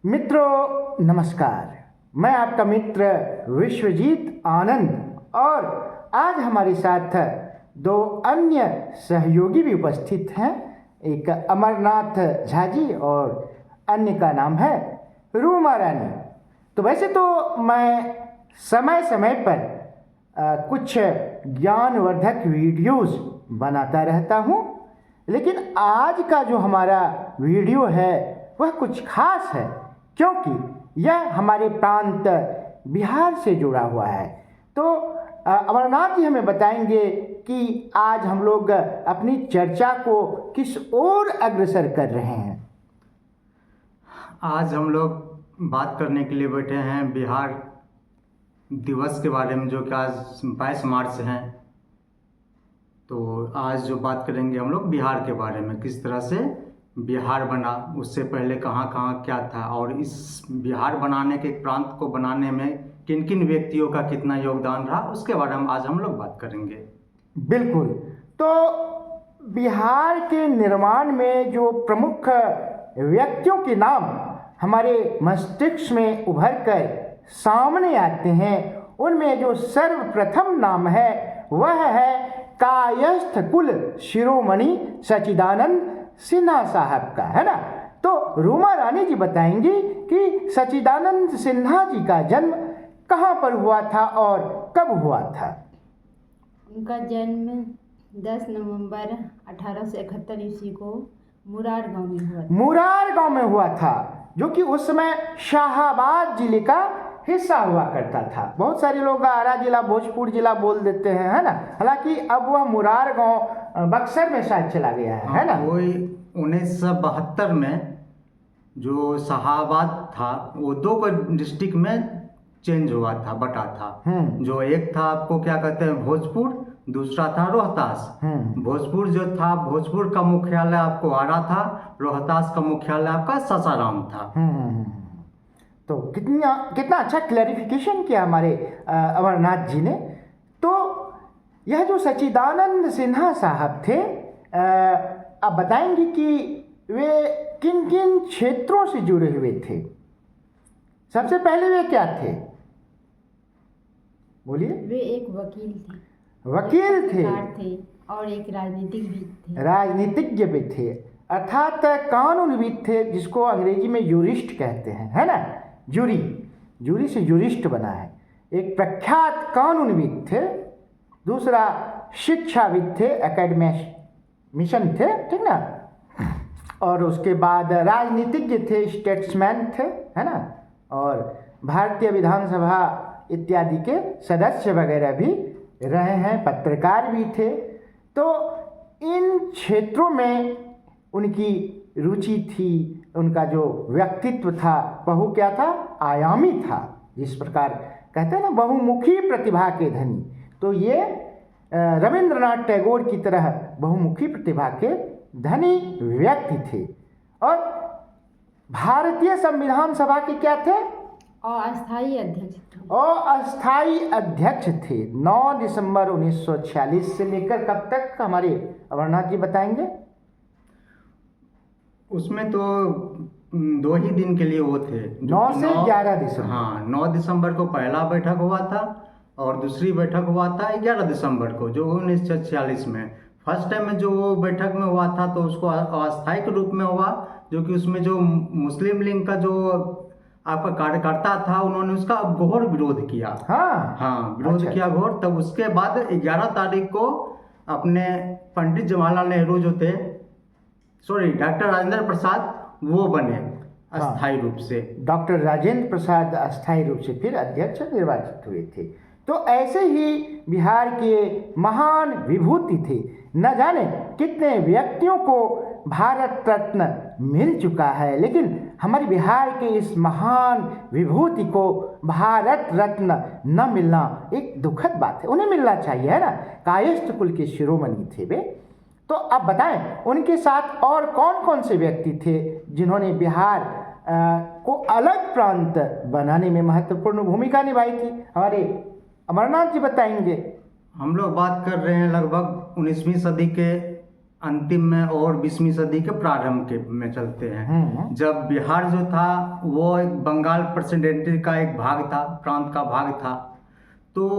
मित्रों नमस्कार, मैं आपका मित्र विश्वजीत आनंद और आज हमारे साथ दो अन्य सहयोगी भी उपस्थित हैं। एक अमरनाथ झा जी और अन्य का नाम है रूमा रानी। तो वैसे तो मैं समय समय पर कुछ ज्ञानवर्धक वीडियोस बनाता रहता हूँ, लेकिन आज का जो हमारा वीडियो है वह कुछ खास है क्योंकि यह हमारे प्रांत बिहार से जुड़ा हुआ है। तो अमरनाथ जी हमें बताएंगे कि आज हम लोग अपनी चर्चा को किस ओर अग्रसर कर रहे हैं। आज हम लोग बात करने के लिए बैठे हैं बिहार दिवस के बारे में, जो कि आज 22 मार्च है। तो आज जो बात करेंगे हम लोग बिहार के बारे में, किस तरह से बिहार बना, उससे पहले कहाँ कहाँ क्या था, और इस बिहार बनाने के प्रांत को बनाने में किन किन व्यक्तियों का कितना योगदान रहा, उसके बारे में आज हम लोग बात करेंगे। बिल्कुल। तो बिहार के निर्माण में जो प्रमुख व्यक्तियों के नाम हमारे मस्तिष्क में उभर कर सामने आते हैं, उनमें जो सर्वप्रथम नाम है वह है कायस्थ कुल शिरोमणि सच्चिदानंद सिन्हा साहब का, है ना। तो रूमा रानी जी बताएंगी कि सच्चिदानंद सिन्हा जी का जन्म कहाँ पर हुआ था और कब हुआ था। उनका जन्म 10 नवंबर 1871 ईस्वी को मुरार गांव में हुआ था। मुरार गांव में हुआ था, जो कि उस समय शाहाबाद जिले का हिस्सा हुआ करता था। बहुत सारे लोग आरा जिला, भोजपुर जिला बोल देते हैं, है ना। हालांकि अब वह मुरार गांव बक्सर में शायद चला गया है ना। वही 1972 में जो शाहाबाद था वो दो डिस्ट्रिक्ट में चेंज हुआ था, बटा था। जो एक था आपको क्या कहते हैं भोजपुर, दूसरा था रोहतास। भोजपुर जो था, भोजपुर का मुख्यालय आपको आरा था, रोहतास का मुख्यालय आपका सासाराम था। तो कितना अच्छा क्लैरिफिकेशन किया हमारे अमरनाथ जी ने। तो यह जो सच्चिदानंद सिन्हा साहब थे, आप बताएंगे कि वे किन किन क्षेत्रों से जुड़े हुए थे। सबसे पहले वे क्या थे, बोलिए। वे एक वकील थे, वकील थे और एक राजनीतिक भी थे। राजनीतिज्ञ भी थे, अर्थात कानूनविद थे, जिसको अंग्रेजी में यूरिस्ट कहते हैं, है ना। जूरी से यूरिस्ट बना है। एक प्रख्यात कानूनविद थे, दूसरा शिक्षाविद थे, एकेडमिशियन थे, ठीक ना। और उसके बाद राजनीतिज्ञ थे, स्टेट्समैन थे, है ना। और भारतीय विधानसभा इत्यादि के सदस्य वगैरह भी रहे हैं, पत्रकार भी थे। तो इन क्षेत्रों में उनकी रुचि थी, उनका जो व्यक्तित्व था बहु क्या था, आयामी था। जिस प्रकार कहते हैं ना बहुमुखी प्रतिभा के धनी, तो ये रविंद्रनाथ टैगोर की तरह बहुमुखी प्रतिभा के धनी व्यक्ति थे। और भारतीय संविधान सभा के क्या थे, अस्थायी अध्यक्ष थे। अस्थायी अध्यक्ष थे। 9 दिसंबर 1946 से लेकर कब तक हमारे अमरनाथ जी बताएंगे। उसमें तो 2 ही दिन के लिए वो थे, 9 से 11 दिसंबर। हाँ, 9 दिसंबर को पहला बैठक हुआ था और दूसरी बैठक हुआ था 11 दिसंबर को, जो 1946 में। फर्स्ट टाइम में जो वो बैठक में हुआ था तो उसको अस्थायी के रूप में हुआ, जो कि उसमें जो मुस्लिम लीग का जो आपका कार्यकर्ता था, उन्होंने उसका घोर विरोध किया। हाँ, विरोध किया घोर। तब उसके बाद 11 तारीख को अपने पंडित जवाहरलाल नेहरू जो थे, डॉक्टर राजेंद्र प्रसाद, वो बने अस्थायी रूप से। डॉक्टर राजेंद्र प्रसाद अस्थायी रूप से फिर अध्यक्ष निर्वाचित हुए थे। तो ऐसे ही बिहार के महान विभूति थे। न जाने कितने व्यक्तियों को भारत रत्न मिल चुका है, लेकिन हमारे बिहार के इस महान विभूति को भारत रत्न न मिलना एक दुखद बात है। उन्हें मिलना चाहिए, है ना। कायस्थ कुल के शिरोमणि थे वे। तो आप बताएं उनके साथ और कौन कौन से व्यक्ति थे जिन्होंने बिहार को अलग प्रांत बनाने में महत्वपूर्ण भूमिका निभाई थी। हमारे अमरनाथ जी बताएंगे। हम लोग बात कर रहे हैं लगभग 19वीं सदी के अंतिम में और 20वीं सदी के प्रारंभ के में चलते हैं। जब बिहार जो था वो एक बंगाल प्रेसिडेंसी का एक भाग था, प्रांत का भाग था। तो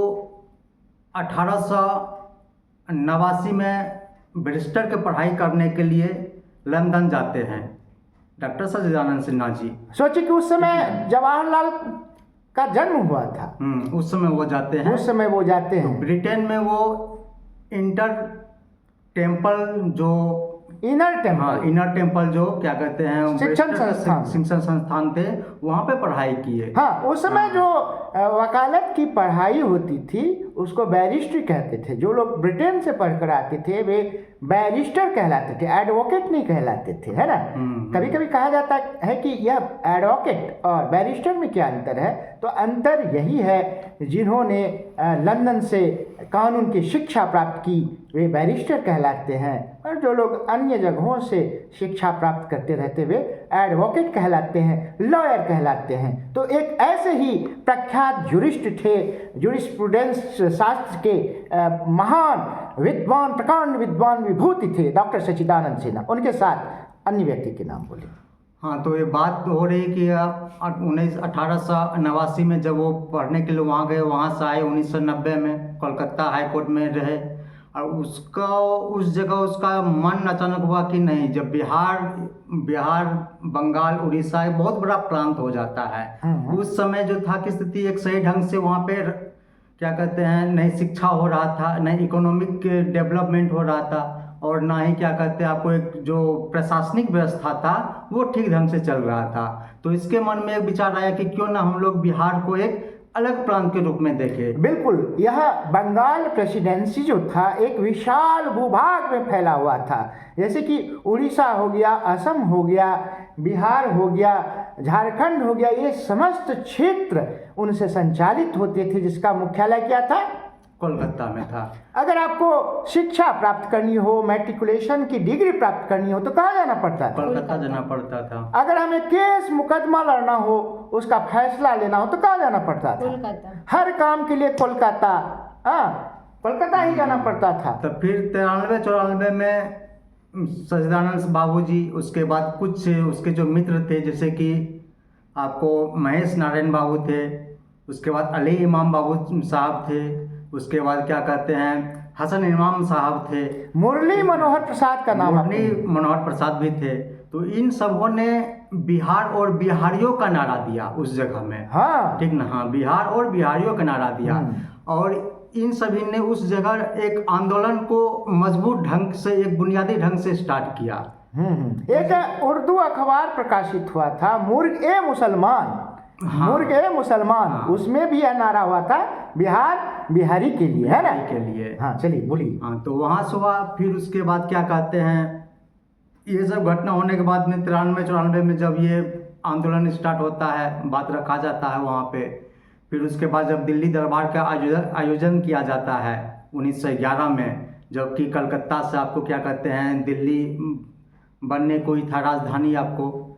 1889 में बैरिस्टर की पढ़ाई करने के लिए लंदन जाते हैं डॉक्टर सच्चिदानंद सिन्हा जी। सोचिए कि उस समय जवाहरलाल का जन्म हुआ था। उस समय वो जाते हैं। उस समय वो जाते हैं। ब्रिटेन में वो इंटर टेम्पल जो इनर टेम्पल, इनर टेम्पल जो क्या कहते हैं शिक्षण संस्थान थे, वहाँ पे पढ़ाई किए। हाँ, उस समय जो वकालत की पढ़ाई होती थी उसको बैरिस्ट्री कहते थे। जो लोग ब्रिटेन से पढ़कर आते थे वे बैरिस्टर कहलाते थे, एडवोकेट नहीं कहलाते थे, है ना। कभी कभी कहा जाता है कि यह एडवोकेट और बैरिस्टर में क्या अंतर है, तो अंतर यही है जिन्होंने लंदन से कानून की शिक्षा प्राप्त की वे बैरिस्टर कहलाते हैं, और जो लोग अन्य जगहों से शिक्षा प्राप्त करते रहते वे एडवोकेट कहलाते हैं, लॉयर कहलाते हैं। तो एक ऐसे ही प्रख्यात जुरिस्ट थे, जुरिस्प्रूडेंस शास्त्र के महान विद्वान, प्रकांड विद्वान विभूति थे डॉक्टर सच्चिदानंद सिन्हा। उनके साथ अन्य व्यक्ति के नाम बोले। हाँ, तो ये बात हो रही कि 1889 में जब वो पढ़ने के लिए वहाँ गए, वहाँ से आए 1990 में कोलकाता हाई कोर्ट में रहे, और उस जगह उसका मन अचानक हुआ कि नहीं, जब बिहार बंगाल उड़ीसा एक बहुत बड़ा प्रांत हो जाता है। उस समय जो था की स्थिति एक सही ढंग से वहाँ पे क्या कहते हैं नई शिक्षा हो रहा था, नई इकोनॉमिक डेवलपमेंट हो रहा था, और ना ही क्या कहते हैं आपको एक जो प्रशासनिक व्यवस्था था वो ठीक ढंग से चल रहा था। तो इसके मन में एक विचार आया कि क्यों ना हम लोग बिहार को एक अलग प्रांत के रूप में देखें। बिल्कुल, यह बंगाल प्रेसिडेंसी जो था एक विशाल भूभाग में फैला हुआ था। जैसे कि उड़ीसा हो गया, असम हो गया, बिहार हो गया, झारखंड हो गया, ये समस्त क्षेत्र उनसे संचालित होते थे, जिसका मुख्यालय क्या था, कोलकाता में था। अगर आपको शिक्षा प्राप्त करनी हो, मैट्रिकुलेशन की डिग्री प्राप्त करनी हो तो कहाँ जाना पड़ता था, कोलकाता जाना पड़ता था। अगर हमें केस मुकदमा लड़ना हो, उसका फैसला लेना हो तो कहाँ जाना पड़ता था, कोलकाता। हर काम के लिए कोलकाता, कोलकाता ही जाना पड़ता था। तो फिर 93-94 में सच्चिदानंद बाबूजी, उसके बाद कुछ उसके जो मित्र थे, जैसे कि आपको महेश नारायण बाबू थे, उसके बाद अली इमाम बाबू साहब थे, उसके बाद क्या कहते हैं हसन इमाम साहब थे, मुरली मनोहर प्रसाद का नाम, मुरली मनोहर प्रसाद भी थे। तो इन सबों ने बिहार और बिहारियों का नारा दिया उस जगह में। हाँ, ठीक ना, हाँ, बिहार और बिहारियों का नारा दिया। और इन सभी ने उस जगह एक आंदोलन को मजबूत ढंग से, एक बुनियादी ढंग से स्टार्ट किया। एक उर्दू अखबार प्रकाशित हुआ था, मुर्ग ए मुसलमान, मुर्ग ए मुसलमान, उसमें भी यह नारा हुआ था बिहार बिहारी के लिए, है ना, के लिए। हाँ, चलिए बोलिए। हाँ, तो वहाँ से हुआ। फिर उसके बाद क्या कहते हैं, ये सब घटना होने के बाद में 93-94 में जब ये आंदोलन स्टार्ट होता है, बात रखा जाता है वहाँ पे। फिर उसके बाद जब दिल्ली दरबार का आयोजन किया जाता है 1911 में, जबकि कलकत्ता से आपको क्या कहते हैं दिल्ली बनने को ही था राजधानी आपको,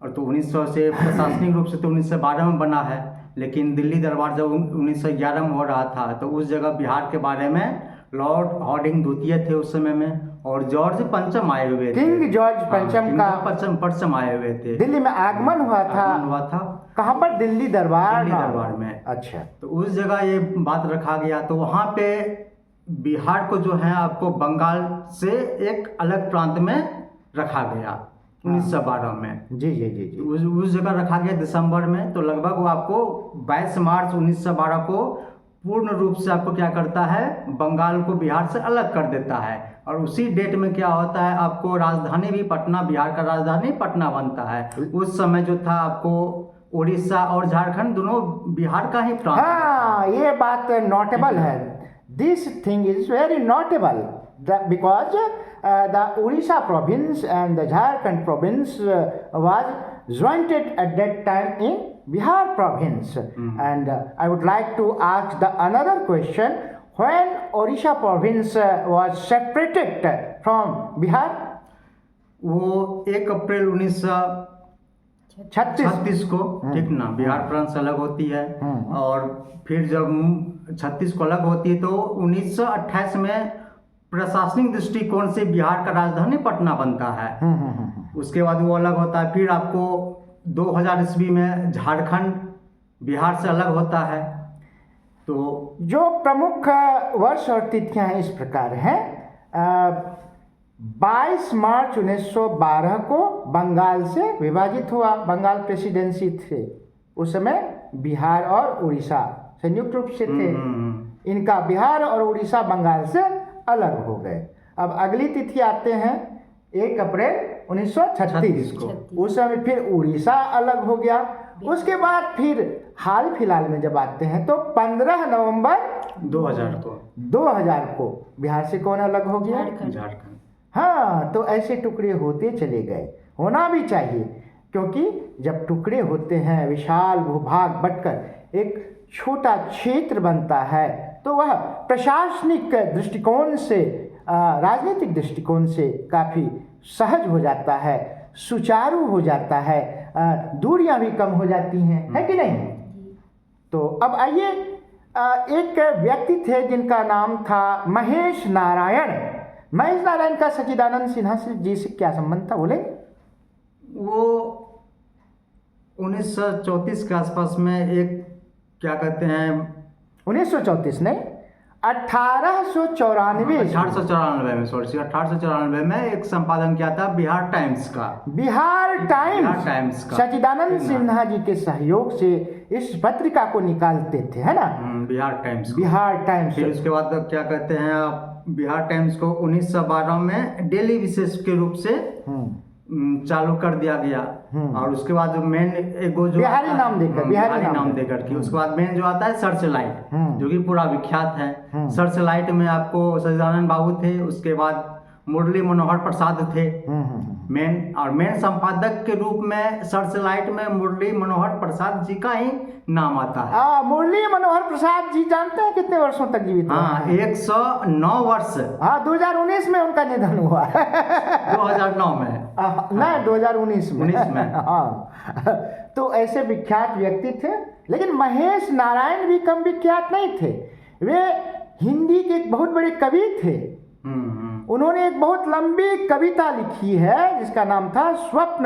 और तो 1900 से प्रशासनिक रूप से तो 1912 में बना है, लेकिन दिल्ली दरबार जब 1911 में हो रहा था तो उस जगह बिहार के बारे में लॉर्ड हार्डिंग द्वितीय थे उस समय में, और जॉर्ज पंचम आए हुए थे, किंग जॉर्ज पंचम का पंचम आए हुए थे, दिल्ली में आगमन हुआ था। कहाँ पर, दिल्ली दरबार में। अच्छा, तो उस जगह ये बात रखा गया। तो वहाँ पे बिहार को जो है आपको बंगाल से एक अलग प्रांत में रखा गया 1912 में। जी जी जी जी। उस जगह रखा गया दिसंबर में। तो लगभग वो आपको 22 मार्च 1912 को पूर्ण रूप से आपको क्या करता है, बंगाल को बिहार से अलग कर देता है। और उसी डेट में क्या होता है, आपको राजधानी भी पटना, बिहार का राजधानी पटना बनता है। उस समय जो था आपको उड़ीसा और झारखंड दोनों बिहार का ही प्रांत। हाँ, ये बात नोटेबल है। This thing is very notable because the Orissa province and the Jharkhand province was joined at that time in Bihar province. And I would like to ask the another question, when Orissa province was separated from Bihar? वो 1 अप्रैल 1936 को, ठीक ना, बिहार प्रांत से अलग होती है। और फिर जब 36 को अलग होती है तो 1928 में प्रशासनिक दृष्टिकोण से बिहार का राजधानी पटना बनता है। उसके बाद वो अलग होता है। फिर आपको 2000 ईस्वी में झारखंड बिहार से अलग होता है। तो जो प्रमुख वर्ष और तिथियां हैं इस प्रकार हैं। 22 मार्च 1912 को बंगाल से विभाजित हुआ। बंगाल प्रेसिडेंसी थे उस समय, बिहार और उड़ीसा संयुक्त रूप से थे। इनका बिहार और उड़ीसा बंगाल से अलग हो गए। अब अगली तिथि आते हैं 1 अप्रैल 1936 को। उस समय फिर उड़ीसा अलग हो गया। उसके बाद फिर हाल फिलहाल में जब आते हैं तो 15 नवंबर 2000 को बिहार से कौन अलग हो गया? झारखंड। हाँ, तो ऐसे टुकड़े होते चले गए। होना भी चाहिए, क्योंकि जब टुकड़े होते हैं, विशाल भूभाग बंटकर एक छोटा क्षेत्र बनता है, तो वह प्रशासनिक दृष्टिकोण से, राजनीतिक दृष्टिकोण से काफ़ी सहज हो जाता है, सुचारू हो जाता है, दूरियां भी कम हो जाती हैं, है कि नहीं? तो अब आइए, एक व्यक्ति थे जिनका नाम था महेश नारायण। महेश नारायण का सच्चिदानंद सिन्हा जी से क्या संबंध था, बोले? वो 1934 के आसपास में एक, क्या कहते हैं, 1934 नहीं, 1894 में एक संपादन किया था बिहार टाइम्स का। बिहार टाइम्स का सच्चिदानंद सिन्हा जी के सहयोग से इस पत्रिका को निकालते थे, है ना? बिहार टाइम्स। फिर उसके बाद क्या कहते हैं, बिहार टाइम्स को 1912 में डेली विशेष के रूप से चालू कर दिया गया। और उसके बाद मेन बिहारी नाम देकर के उसके बाद मेन जो आता है सर्च लाइट, जो कि पूरा विख्यात है। सर्च लाइट में आपको सच्चिदानंद बाबू थे, उसके बाद मुरली मनोहर प्रसाद थे मेन संपादक के रूप में। सर्च लाइट में मुरली मनोहर प्रसाद जी का ही नाम आता है। मुरली मनोहर प्रसाद जी जानते हैं कितने वर्षों तक जीवित? हाँ, 109 वर्ष। हाँ, 2019 में उनका निधन हुआ। 2009 में नहीं, 2019 में। हाँ, तो ऐसे विख्यात व्यक्ति थे। लेकिन महेश नारायण भी कम विख्यात नहीं थे। वे हिंदी के एक बहुत बड़े कवि थे। उन्होंने एक बहुत लंबी कविता लिखी है जिसका नाम था स्वप्न